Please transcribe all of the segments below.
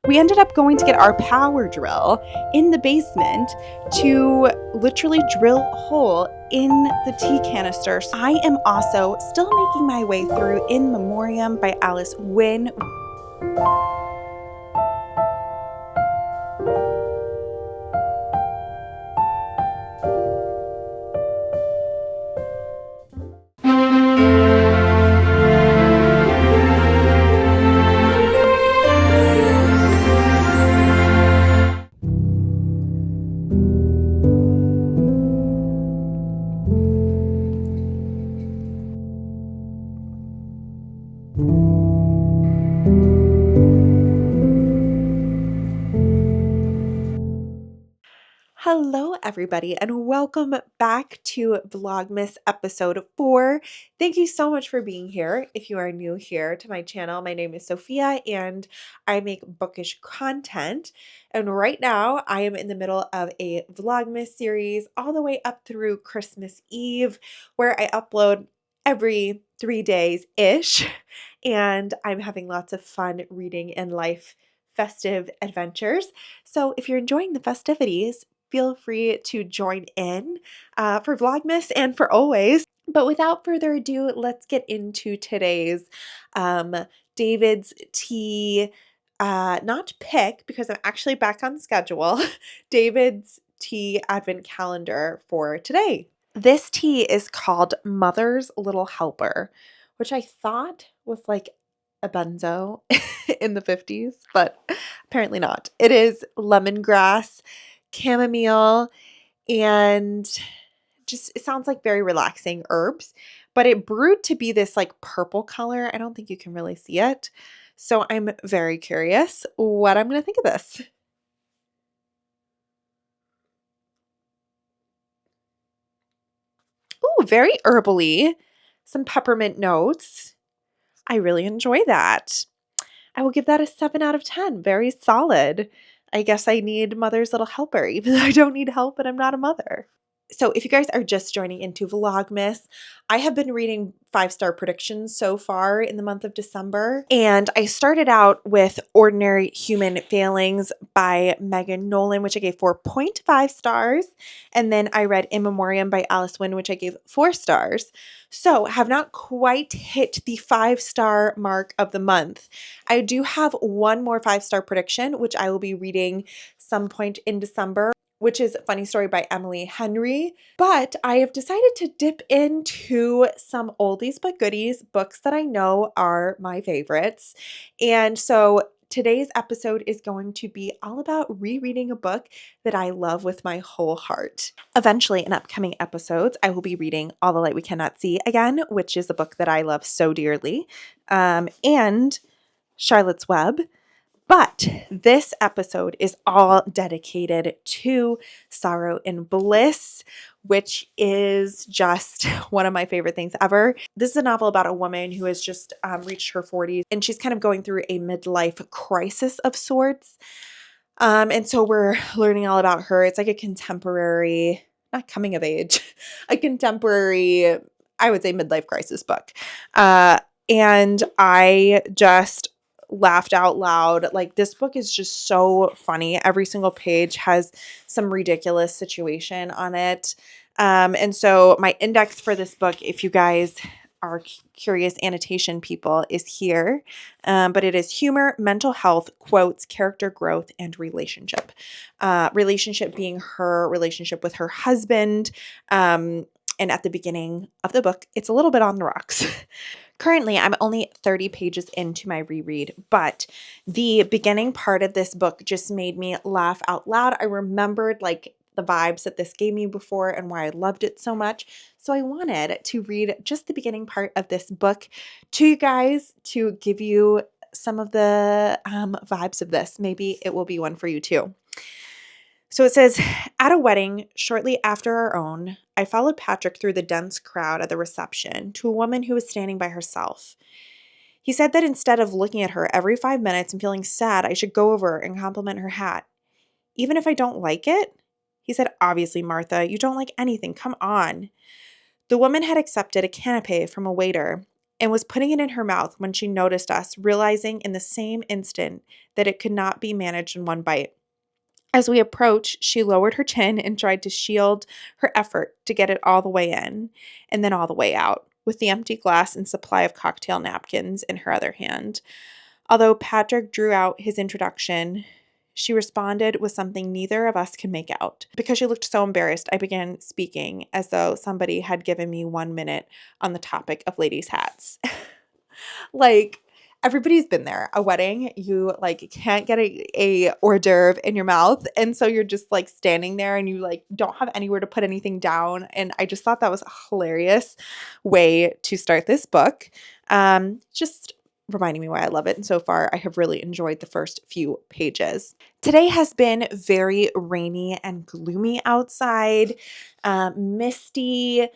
We ended up going to get our power drill in the basement to literally drill a hole in the tea canister. I am also still making my way through In Memoriam by Alice Wynne. Hello, everybody, and welcome back to Vlogmas episode 4. Thank you so much for being here. If you are new here to my channel, my name is Sophia and I make bookish content. And right now I am in the middle of a Vlogmas series all the way up through Christmas Eve, where I upload every 3 days-ish. And I'm having lots of fun reading and life festive adventures. So if you're enjoying the festivities, feel free to join in for Vlogmas and for always. But without further ado, let's get into today's David's tea, not pick, because I'm actually back on schedule, David's tea advent calendar for today. This tea is called Mother's Little Helper, which I thought was like a benzo in the 50s, but apparently not. It is lemongrass, chamomile, and just it sounds like very relaxing herbs, but it brewed to be this like purple color. I don't think you can really see it. So I'm very curious what I'm going to think of this. Ooh, very herbally. Some peppermint notes. I really enjoy that. I will give that a 7 out of 10. Very solid. I guess I need Mother's Little Helper, even though I don't need help and I'm not a mother. So if you guys are just joining into Vlogmas, I have been reading 5-star predictions so far in the month of December. And I started out with Ordinary Human Failings by Megan Nolan, which I gave 4.5 stars. And then I read In Memoriam by Alice Wynne, which I gave 4 stars. So have not quite hit the 5-star mark of the month. I do have one more 5-star prediction, which I will be reading some point in December, which is Funny Story by Emily Henry. But I have decided to dip into some oldies but goodies, books that I know are my favorites. And so today's episode is going to be all about rereading a book that I love with my whole heart. Eventually, in upcoming episodes, I will be reading All the Light We Cannot See again, which is a book that I love so dearly, and Charlotte's Web. But this episode is all dedicated to Sorrow and Bliss, which is just one of my favorite things ever. This is a novel about a woman who has just reached her 40s, and she's kind of going through a midlife crisis of sorts. And so we're learning all about her. It's like a contemporary, not coming of age, a contemporary, I would say, midlife crisis book. And I just laughed out loud. Like, this book is just so funny. Every single page has some ridiculous situation on it. And so my index for this book, if you guys are curious annotation people, is here. But it is humor, mental health, quotes, character growth, and relationship. Relationship being her relationship with her husband. And at the beginning of the book, it's a little bit on the rocks. Currently, I'm only 30 pages into my reread, but the beginning part of this book just made me laugh out loud. I remembered like the vibes that this gave me before and why I loved it so much. So I wanted to read just the beginning part of this book to you guys to give you some of the vibes of this. Maybe it will be one for you too. So it says, at a wedding shortly after our own, I followed Patrick through the dense crowd at the reception to a woman who was standing by herself. He said that instead of looking at her every 5 minutes and feeling sad, I should go over and compliment her hat. Even if I don't like it? He said, obviously, Martha, you don't like anything. Come on. The woman had accepted a canapé from a waiter and was putting it in her mouth when she noticed us, realizing in the same instant that it could not be managed in one bite. As we approached, she lowered her chin and tried to shield her effort to get it all the way in and then all the way out, with the empty glass and supply of cocktail napkins in her other hand. Although Patrick drew out his introduction, she responded with something neither of us could make out. Because she looked so embarrassed, I began speaking as though somebody had given me 1 minute on the topic of ladies' hats. Like, everybody's been there. A wedding, you like can't get a hors d'oeuvre in your mouth. And so you're just like standing there and you like don't have anywhere to put anything down. And I just thought that was a hilarious way to start this book. Just reminding me why I love it. And so far, I have really enjoyed the first few pages. Today has been very rainy and gloomy outside, misty,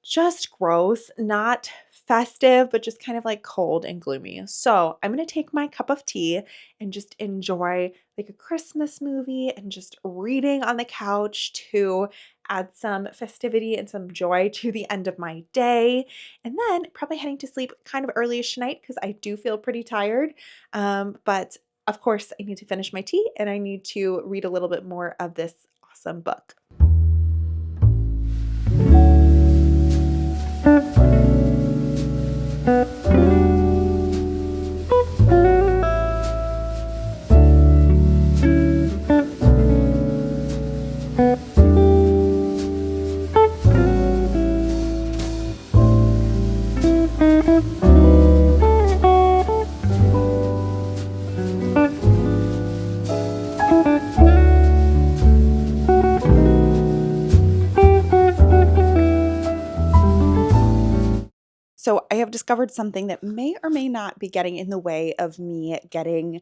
just gross, not festive, but just kind of like cold and gloomy. So I'm going to take my cup of tea and just enjoy like a Christmas movie and just reading on the couch to add some festivity and some joy to the end of my day. And then probably heading to sleep kind of early-ish tonight because I do feel pretty tired. But of course, I need to finish my tea and I need to read a little bit more of this awesome book. So I have discovered something that may or may not be getting in the way of me getting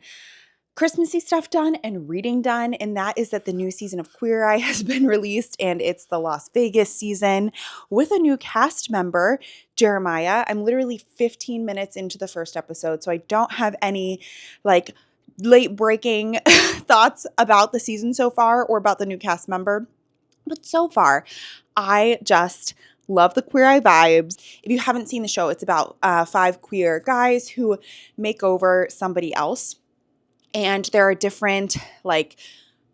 Christmassy stuff done and reading done, and that is that the new season of Queer Eye has been released, and it's the Las Vegas season with a new cast member, Jeremiah. I'm literally 15 minutes into the first episode, so I don't have any like late breaking thoughts about the season so far or about the new cast member. But so far, I just love the Queer Eye vibes. If you haven't seen the show, it's about 5 queer guys who make over somebody else. And there are different like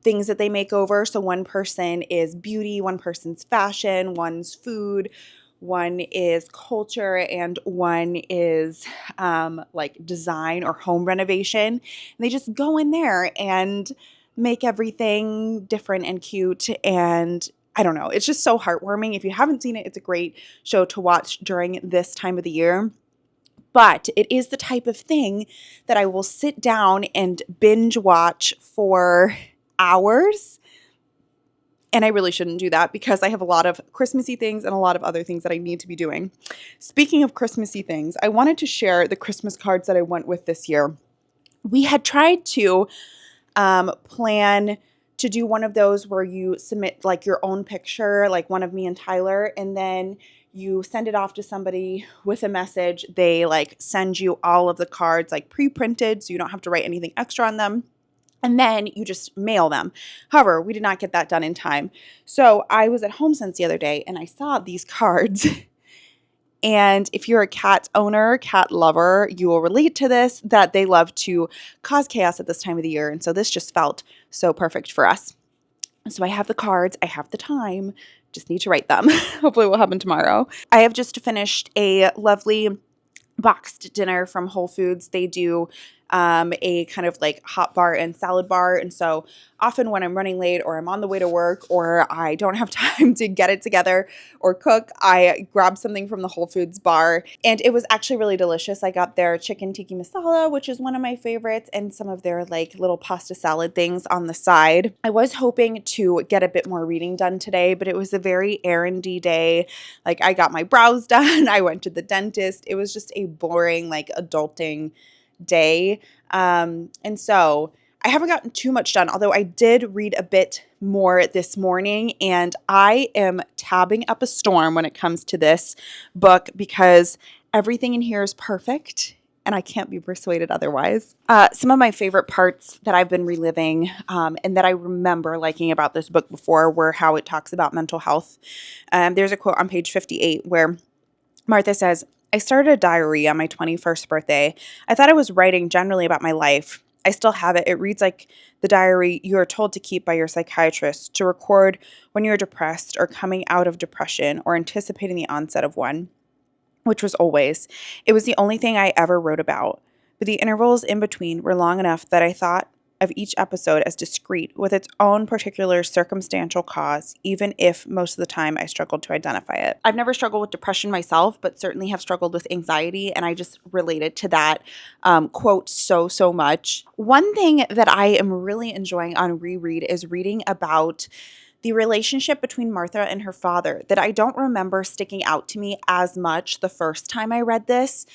things that they make over. So one person is beauty, one person's fashion, one's food, one is culture, and one is like design or home renovation. And they just go in there and make everything different and cute. And I don't know, it's just so heartwarming. If you haven't seen it, it's a great show to watch during this time of the year. But it is the type of thing that I will sit down and binge watch for hours. And I really shouldn't do that because I have a lot of Christmassy things and a lot of other things that I need to be doing. Speaking of Christmassy things, I wanted to share the Christmas cards that I went with this year. We had tried to plan to do one of those where you submit like your own picture, like one of me and Tyler, and then you send it off to somebody with a message. They like send you all of the cards like pre-printed so you don't have to write anything extra on them. And then you just mail them. However, we did not get that done in time. So I was at HomeSense the other day and I saw these cards. And if you're a cat owner, cat lover, you will relate to this, that they love to cause chaos at this time of the year. And so this just felt so perfect for us. So I have the cards, I have the time, just need to write them. Hopefully it will happen tomorrow. I have just finished a lovely boxed dinner from Whole Foods. They do a kind of like hot bar and salad bar. And so often when I'm running late or I'm on the way to work or I don't have time to get it together or cook, I grab something from the Whole Foods bar. And it was actually really delicious. I got their chicken tikka masala, which is one of my favorites, and some of their like little pasta salad things on the side. I was hoping to get a bit more reading done today, but it was a very errandy day. Like I got my brows done. I went to the dentist. It was just a boring, like adulting day. And so I haven't gotten too much done, although I did read a bit more this morning, and I am tabbing up a storm when it comes to this book because everything in here is perfect and I can't be persuaded otherwise. Some of my favorite parts that I've been reliving and that I remember liking about this book before were how it talks about mental health. There's a quote on page 58 where Martha says, I started a diary on my 21st birthday. I thought I was writing generally about my life. I still have it. It reads like the diary you are told to keep by your psychiatrist to record when you're depressed or coming out of depression or anticipating the onset of one, which was always. It was the only thing I ever wrote about. But the intervals in between were long enough that I thought of each episode as discrete with its own particular circumstantial cause, even if most of the time I struggled to identify it. I've never struggled with depression myself, but certainly have struggled with anxiety, and I just related to that quote so much. One thing that I am really enjoying on Reread is reading about the relationship between Martha and her father that I don't remember sticking out to me as much the first time I read this.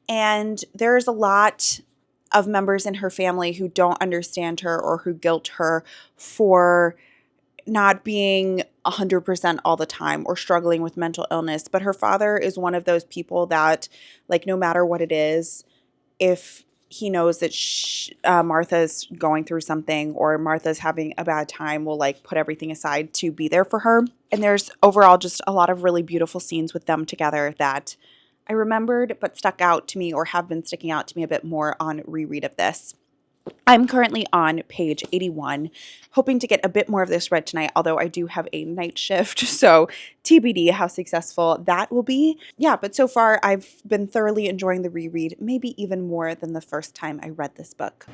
And there's a lot of members in her family who don't understand her or who guilt her for not being 100% all the time or struggling with mental illness. But her father is one of those people that, like, no matter what it is, if he knows that Martha's going through something or Martha's having a bad time, will like put everything aside to be there for her. And there's overall just a lot of really beautiful scenes with them together that I remembered but stuck out to me or have been sticking out to me a bit more on reread of this. I'm currently on page 81, hoping to get a bit more of this read tonight, although I do have a night shift, so TBD how successful that will be. Yeah, but so far I've been thoroughly enjoying the reread, maybe even more than the first time I read this book.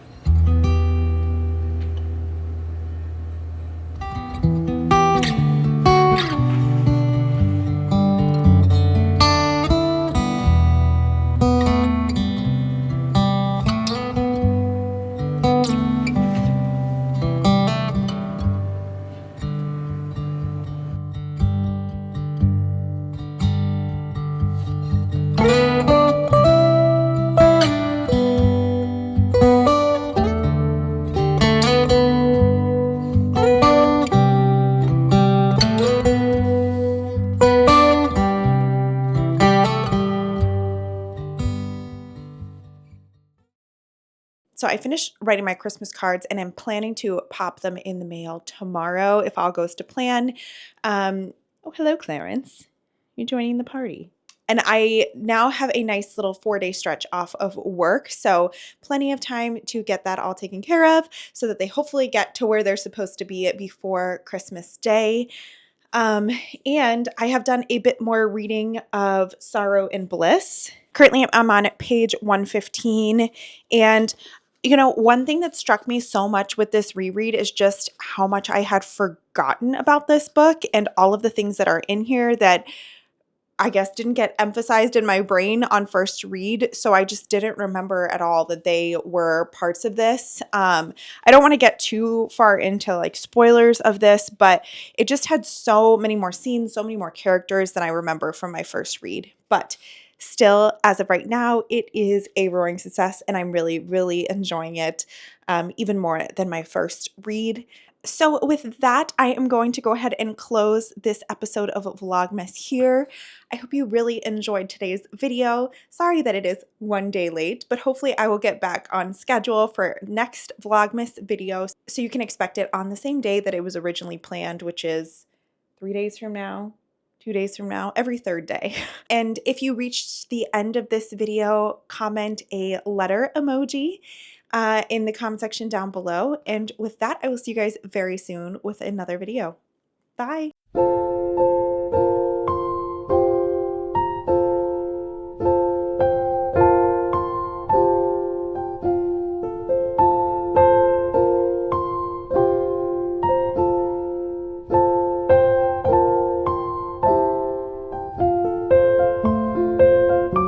So I finished writing my Christmas cards and I'm planning to pop them in the mail tomorrow if all goes to plan. Oh, hello, Clarence. You're joining the party. And I now have a nice little 4-day stretch off of work. So plenty of time to get that all taken care of so that they hopefully get to where they're supposed to be before Christmas Day. And I have done a bit more reading of Sorrow and Bliss. Currently, I'm on page 115. And, you know, one thing that struck me so much with this reread is just how much I had forgotten about this book and all of the things that are in here that I guess didn't get emphasized in my brain on first read, so I just didn't remember at all that they were parts of this. I don't want to get too far into like spoilers of this, but it just had so many more scenes, so many more characters than I remember from my first read. But still, as of right now, it is a roaring success, and I'm really enjoying it even more than my first read. So with that, I am going to go ahead and close this episode of Vlogmas here. I hope you really enjoyed today's video. Sorry that it is one day late, but hopefully I will get back on schedule for next Vlogmas video so you can expect it on the same day that it was originally planned, which is 3 days from now, 2 days from now, every third day. And if you reached the end of this video, comment a letter emoji in the comment section down below. And with that, I will see you guys very soon with another video. Bye.